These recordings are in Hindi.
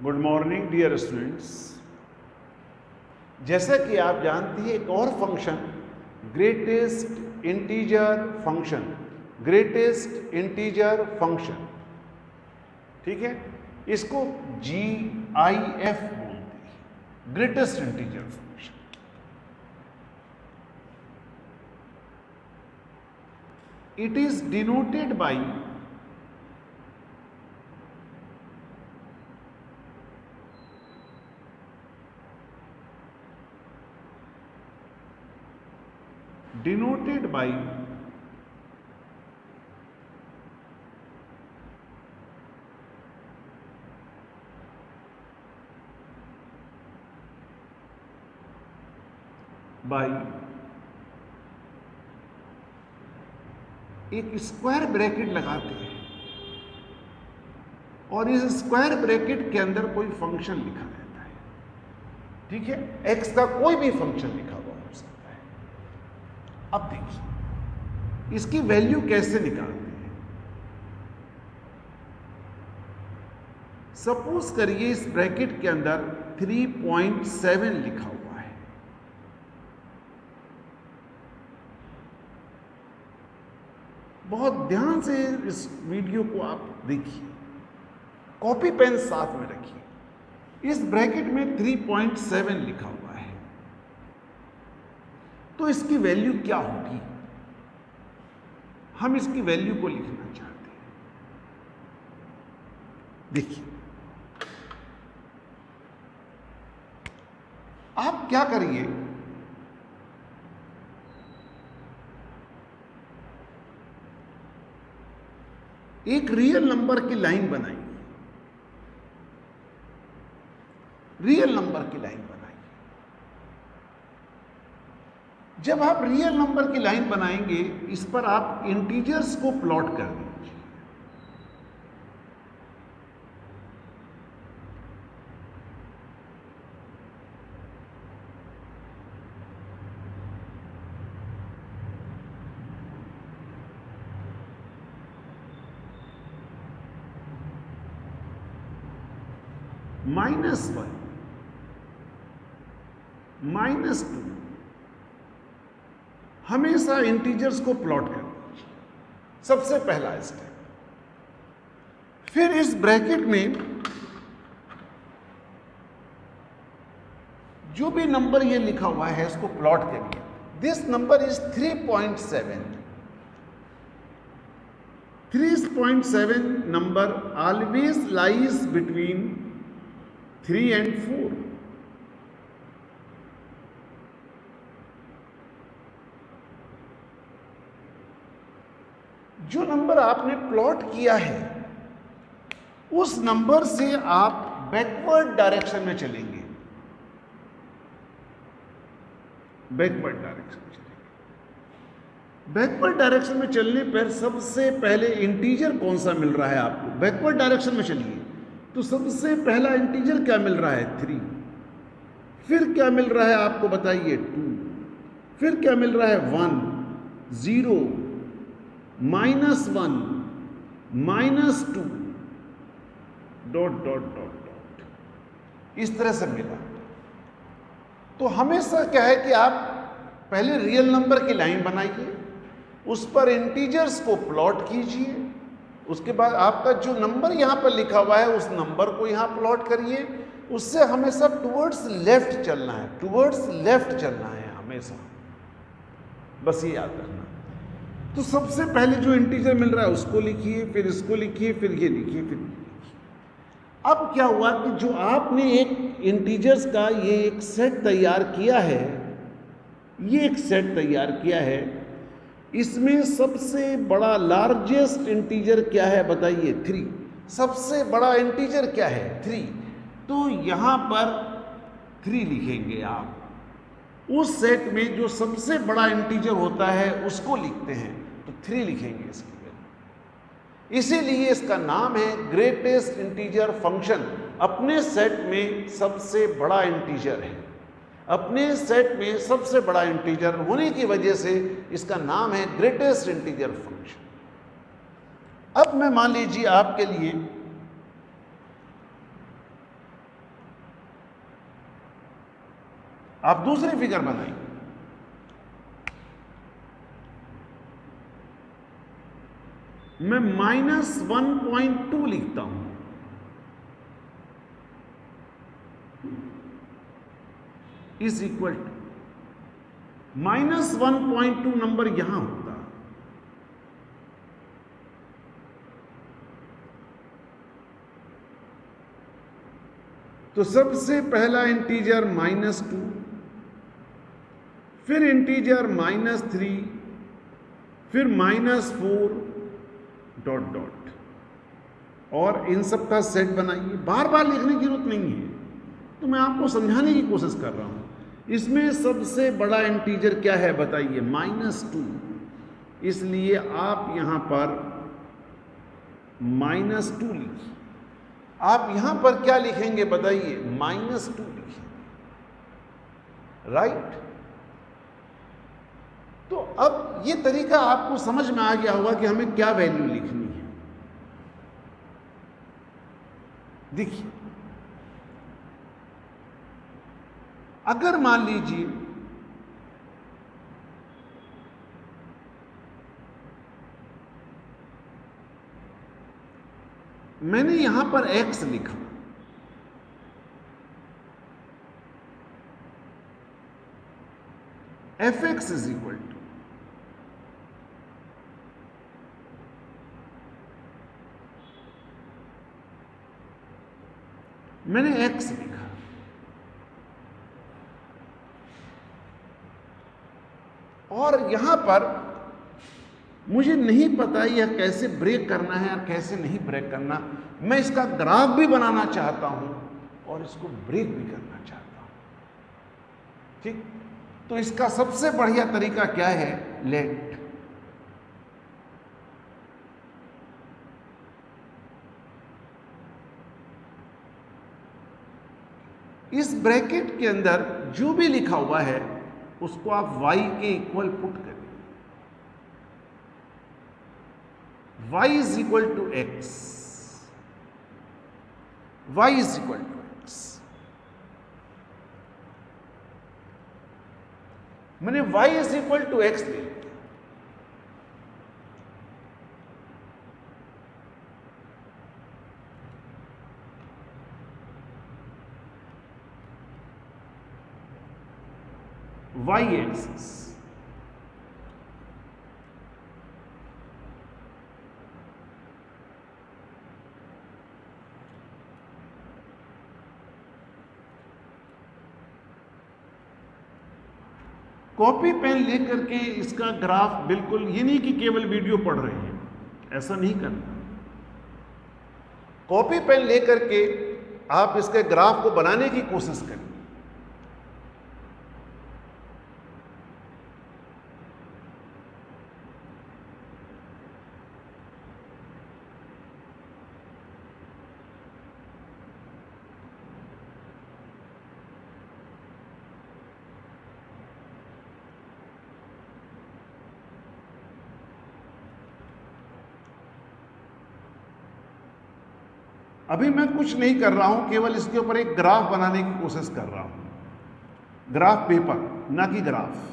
Good morning dear students. जैसा कि आप जानते हैं एक और function greatest integer function, greatest integer function, ठीक है, इसको GIF बोलते हैं, greatest integer function. It is denoted by denoted by एक स्क्वायर ब्रैकेट लगाते हैं और इस स्क्वायर ब्रैकेट के अंदर कोई फंक्शन लिखा रहता है, ठीक है, x का कोई भी फंक्शन लिखा हुआ हो सकता है। अब देखिए इसकी वैल्यू कैसे निकालते हैं। सपोज करिए इस ब्रैकेट के अंदर 3.7 लिखा हुआ है। बहुत ध्यान से इस वीडियो को आप देखिए, कॉपी पेन साथ में रखिए। इस ब्रैकेट में 3.7 लिखा हुआ है, तो इसकी वैल्यू क्या होगी? हम इसकी वैल्यू को लिखना चाहते हैं। देखिए आप क्या करिए, एक रियल नंबर की लाइन बनाइए, रियल नंबर की लाइन बनाइए। जब आप रियल नंबर की लाइन बनाएंगे, इस पर आप इंटीजर्स को प्लॉट कर दीजिए। -1, -2, हमेशा इंटीजर्स को प्लॉट कर दीजिए, सबसे पहला स्टेप। फिर इस ब्रैकेट में जो भी नंबर ये लिखा हुआ है इसको प्लॉट करिए। This number is 3.7। 3.7 number always lies between 3 and 4। जो नंबर आपने प्लॉट किया है उस नंबर से आप बैकवर्ड डायरेक्शन में चलेंगे, बैकवर्ड डायरेक्शन में चलेंगे। बैकवर्ड डायरेक्शन में चलने पर सबसे पहले इंटीजर कौन सा मिल रहा है आपको? बैकवर्ड डायरेक्शन में चलिए तो सबसे पहला इंटीजर क्या मिल रहा है? 3। फिर क्या मिल रहा है आपको बताइए? 2। फिर क्या मिल रहा है? 1, 0, -1, -2, डॉट डॉट डॉट डॉट, इस तरह से मिला। तो हमेशा क्या है कि आप पहले रियल नंबर की लाइन बनाइए, उस पर इंटीजर्स को प्लॉट कीजिए, उसके बाद आपका जो नंबर यहां पर लिखा हुआ है उस नंबर को यहां प्लॉट करिए। उससे हमेशा टुवर्ड्स लेफ्ट चलना है, टुवर्ड्स लेफ्ट चलना है हमेशा, बस ये याद रखना। तो सबसे पहले जो इंटीजर मिल रहा है उसको लिखिए, फिर इसको लिखिए, फिर ये लिखिए, फिर ये लिखिए। अब क्या हुआ कि जो आपने एक इंटीजर्स का ये एक सेट तैयार किया है, ये एक सेट तैयार किया है, इसमें सबसे बड़ा लार्जेस्ट इंटीजर क्या है बताइए? 3। सबसे बड़ा इंटीजर क्या है? 3। तो यहां पर 3 लिखेंगे आप। उस सेट में जो सबसे बड़ा इंटीजर होता है उसको लिखते हैं, तो 3 लिखेंगे इसकी वैल्यू। इसीलिए इसका नाम है ग्रेटेस्ट इंटीजर फंक्शन। अपने सेट में सबसे बड़ा इंटीजर है, अपने सेट में सबसे बड़ा इंटीजर होने की वजह से इसका नाम है ग्रेटेस्ट इंटीजर फंक्शन। अब मैं मान लीजिए आपके लिए आप दूसरी फिगर बनाइए। मैं -1.2 लिखता हूं, इज इक्वल टू -1.2 नंबर यहां होता। तो सबसे पहला इंटीजर -2, फिर इंटीजर -3, फिर -4 डॉट डॉट, और इन सब का सेट बनाइए। बार बार लिखने की जरूरत नहीं है, तो मैं आपको समझाने की कोशिश कर रहा हूं। इसमें सबसे बड़ा इंटीजर क्या है बताइए? -2, इसलिए आप यहां पर -2 लिखिए। आप यहां पर क्या लिखेंगे बताइए? -2 लिखिए, राइट। तो अब ये तरीका आपको समझ में आ गया होगा कि हमें क्या वैल्यू लिखनी है। देखिए, अगर मान लीजिए मैंने यहां पर x लिखा, fx इज इक्वल टू मैंने x लिखा, और यहां पर मुझे नहीं पता यह कैसे ब्रेक करना है या कैसे नहीं ब्रेक करना। मैं इसका ग्राफ भी बनाना चाहता हूं और इसको ब्रेक भी करना चाहता हूं, ठीक। तो इसका सबसे बढ़िया तरीका क्या है? लेट। इस ब्रैकेट के अंदर जो भी लिखा हुआ है उसको आप y के इक्वल पुट करें। y is equal to x, y is equal to x। मैंने y is equal to x ले लिया। y एक्सिस, कॉपी पेन लेकर के इसका ग्राफ, बिल्कुल ये नहीं कि केवल वीडियो पढ़ रहे हैं, ऐसा नहीं करना। कॉपी पेन लेकर के आप इसके ग्राफ को बनाने की कोशिश करें। अभी मैं कुछ नहीं कर रहा हूं, केवल इसके ऊपर एक ग्राफ बनाने की कोशिश कर रहा हूं। ग्राफ पेपर, ना कि ग्राफ।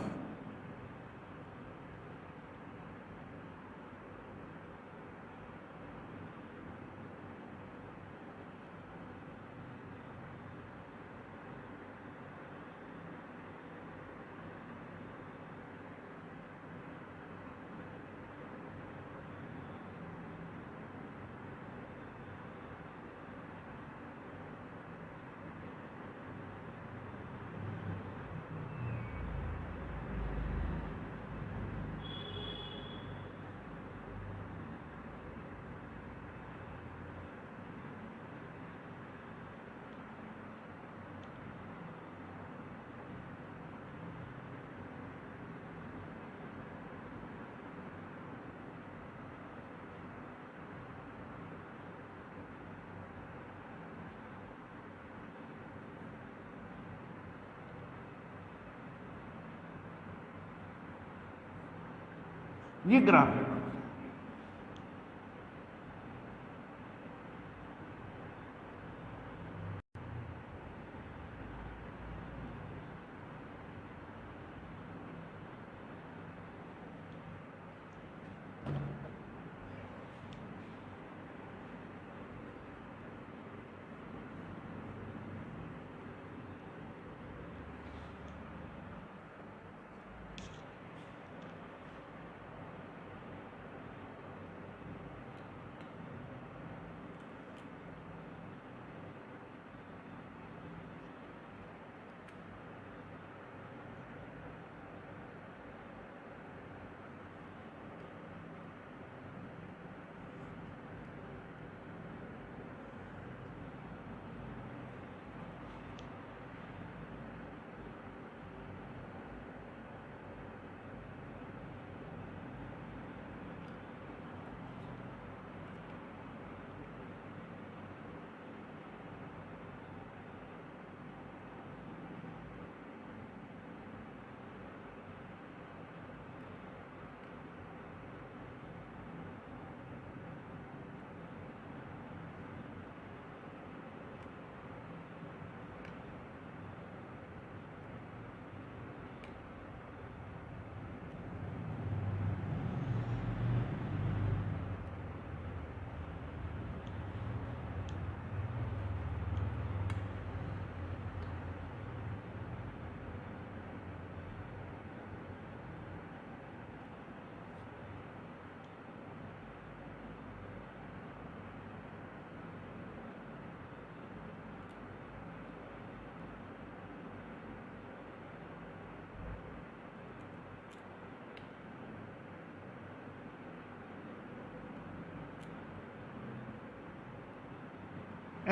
ये ग्राफ है।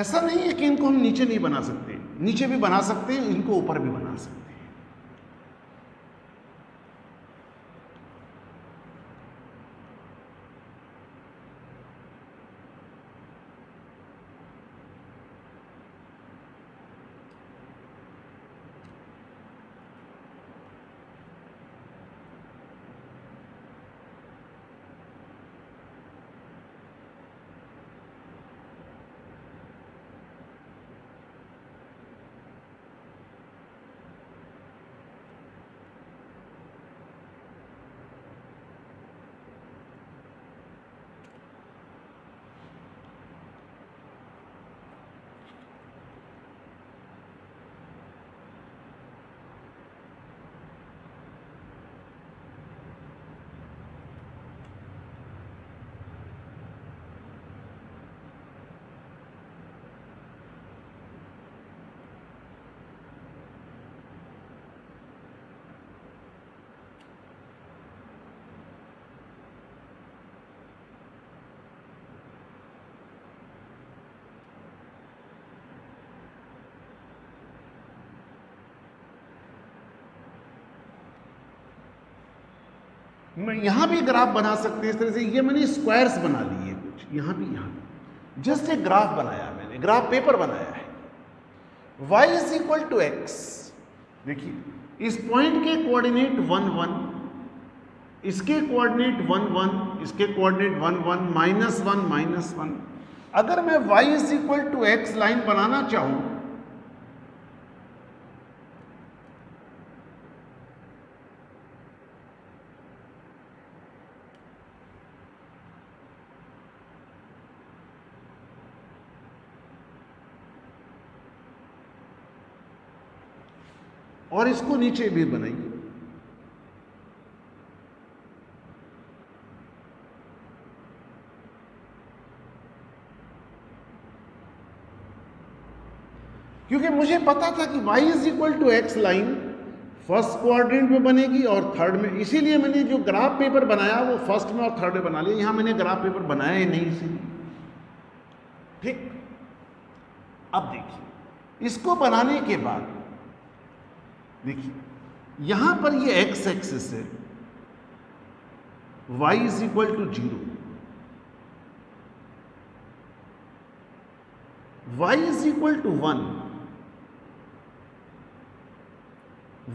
ऐसा नहीं है कि इनको हम नीचे नहीं बना सकते, नीचे भी बना सकते हैं, इनको ऊपर भी बना सकते हैं। मैं यहां भी ग्राफ बना सकते हैं इस तरह से। ये मैंने स्क्वायर्स बना लिए कुछ, यहां भी, यहां भी जस्ट एक ग्राफ बनाया, मैंने ग्राफ पेपर बनाया है। y is equal to x, देखिए इस पॉइंट के कोऑर्डिनेट 1 1, इसके कोऑर्डिनेट 1 1, इसके कोऑर्डिनेट 1 1, -1 -1। अगर मैं y is equal to x line बनाना चाहूं और इसको नीचे भी बनाइए, क्योंकि मुझे पता था कि y is equal to x line first coordinate में बनेगी और थर्ड में, इसीलिए मैंने जो ग्राफ पेपर बनाया वो फर्स्ट में और थर्ड में बना लिया। यहां मैंने ग्राफ पेपर बनाया ही नहीं इसीलिए। ठीक, अब देखिए इसको बनाने के बाद देखिए यहां पर ये एक्स एक्सिस है, y is equal to 0, y is equal to 1,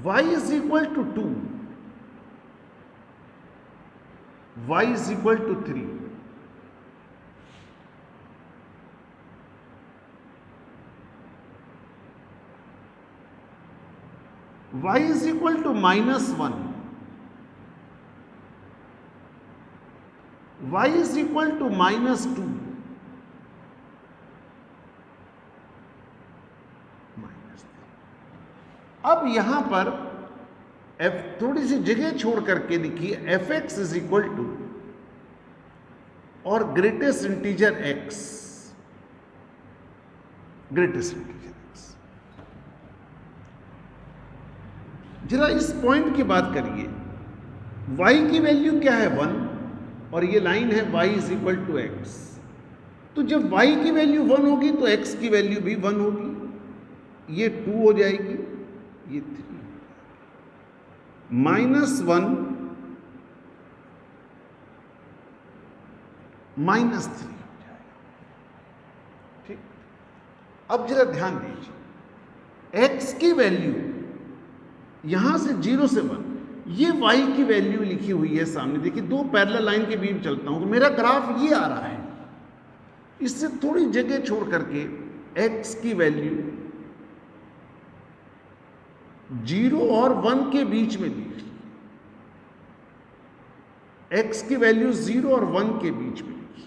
y is equal to 2, y is equal to 3, y is equal to -1, y is equal to -2, अब यहां पर थोड़ी सी जगह छोड़ करके लिखिए f(x) इज इक्वल टू और greatest integer x, greatest integer. जरा इस पॉइंट की बात करिए, y की वैल्यू क्या है 1 और ये लाइन है y is equal to x. तो जब y की वैल्यू 1 होगी तो x की वैल्यू भी 1 होगी, ये 2 हो जाएगी, ये 3, -1 -3 हो जाएगा। ठीक, अब जरा ध्यान दीजिए, x की वैल्यू यहां से 0 से 1, ये y की वैल्यू लिखी हुई है सामने। देखिए दो पैरेलल लाइन के बीच चलता हूं तो मेरा ग्राफ ये आ रहा है, इससे थोड़ी जगह छोड़ करके x की वैल्यू 0 और 1 के बीच में लिखी, x की वैल्यू 0 और 1 के बीच में लिखी।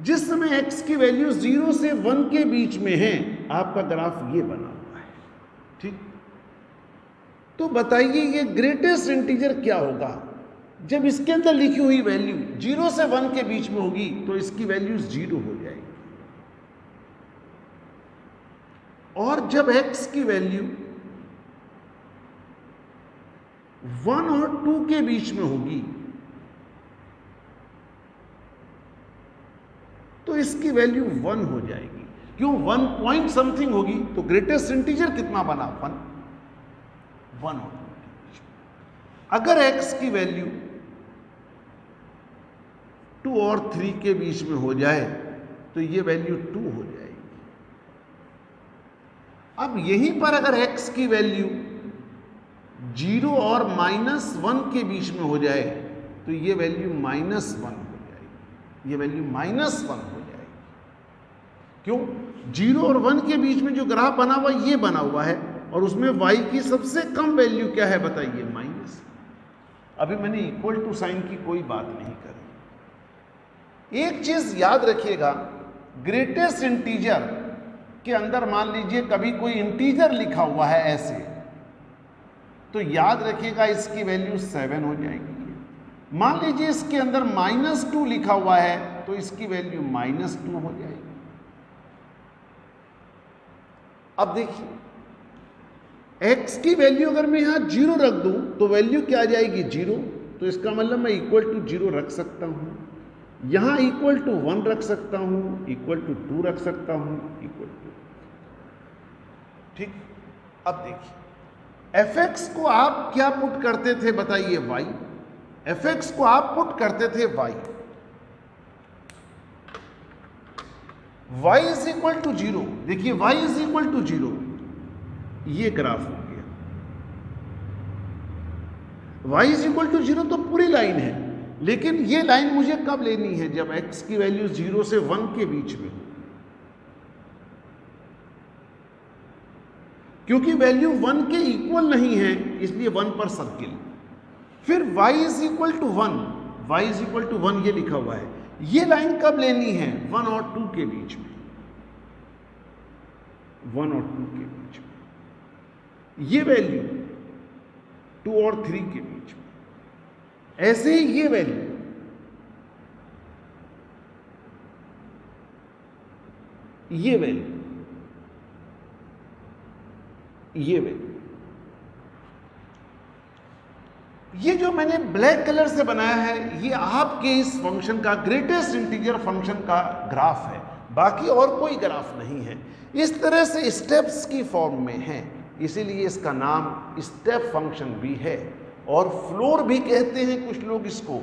जिस समय x की वैल्यू 0 से 1 के बीच में है आपका ग्राफ ये बना हुआ है। ठीक, तो बताइए ये ग्रेटेस्ट इंटीजर क्या होगा जब इसके अंदर लिखी हुई वैल्यू 0 से 1 के बीच में होगी तो इसकी वैल्यू 0 हो जाएगी, और जब x की वैल्यू 1 और 2 के बीच में होगी तो इसकी वैल्यू 1 हो जाएगी। क्यों 1 पॉइंट समथिंग होगी तो ग्रेटेस्ट इंटीजर कितना बना 1 और 2 के बीच में। अगर x की वैल्यू 2 और 3 के बीच में हो जाए तो ये वैल्यू 2 हो जाएगी। अब यहीं पर अगर x की वैल्यू 0 और -1 के बीच में हो जाए तो ये वैल्यू -1 हो जाएगी, ये वैल्यू -1 हो जाएगी। क्यों? 0 और 1 के बीच में जो ग्राफ बना हुआ ये बना हुआ है और उसमें y की सबसे कम वैल्यू क्या है बताइए माइनस। अभी मैंने इक्वल टू साइन की कोई बात नहीं करी। एक चीज याद रखिएगा, ग्रेटेस्ट इंटीजर के अंदर मान लीजिए कभी कोई इंटीजर लिखा हुआ है ऐसे, तो याद रखिएगा इसकी वैल्यू 7 हो जाएगी। मान लीजिए इसके अंदर -2 लिखा हुआ है तो इसकी वैल्यू -2 हो जाएगी। अब देखिए x की वैल्यू अगर मैं यहां 0 रख दूं तो वैल्यू क्या आ जाएगी 0, तो इसका मतलब मैं इक्वल टू 0 रख सकता हूं, यहां इक्वल टू 1 रख सकता हूं, इक्वल टू 2 रख सकता हूं, इक्वल टू, ठीक। अब देखिए fx को आप क्या पुट करते थे बताइए y, fx को आप पुट करते थे y, y is equal to 0। देखिए y इज इक्वल टू 0, ये ग्राफ हो गया। y इज इक्वल टू 0 तो पूरी लाइन है, लेकिन ये लाइन मुझे कब लेनी है जब x की वैल्यू 0 से 1 के बीच में हो, क्योंकि वैल्यू 1 के इक्वल नहीं है इसलिए 1 पर सर्किल। फिर y is equal to 1, y is equal to 1 ये लिखा हुआ है, ये लाइन कब लेनी है 1 और 2 के बीच में, 1 और 2 के बीच में, ये वैल्यू 2 और 3 के बीच में, ऐसे ही ये वैल्यू, ये वैल्यू, ये वैल्यू, ये जो मैंने ब्लैक कलर से बनाया है ये आपके इस फंक्शन का, ग्रेटेस्ट इंटीजर फंक्शन का ग्राफ है, बाकी और कोई ग्राफ नहीं है। इस तरह से स्टेप्स की फॉर्म में है, इसीलिए इसका नाम स्टेप फंक्शन भी है और फ्लोर भी कहते हैं कुछ लोग इसको,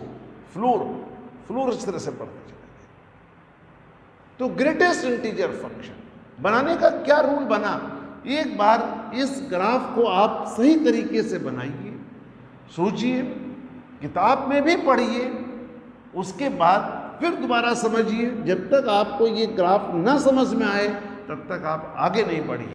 फ्लोर इस तरह से पढ़ते चले गए। तो ग्रेटेस्ट इंटीजर फंक्शन बनाने का क्या रूल बना, एक बार इस ग्राफ को आप सही तरीके से बनाइए, सोचिए, किताब में भी पढ़िए, उसके बाद फिर दोबारा समझिए। जब तक आपको ये ग्राफ ना समझ में आए तब तक आप आगे नहीं बढ़िए।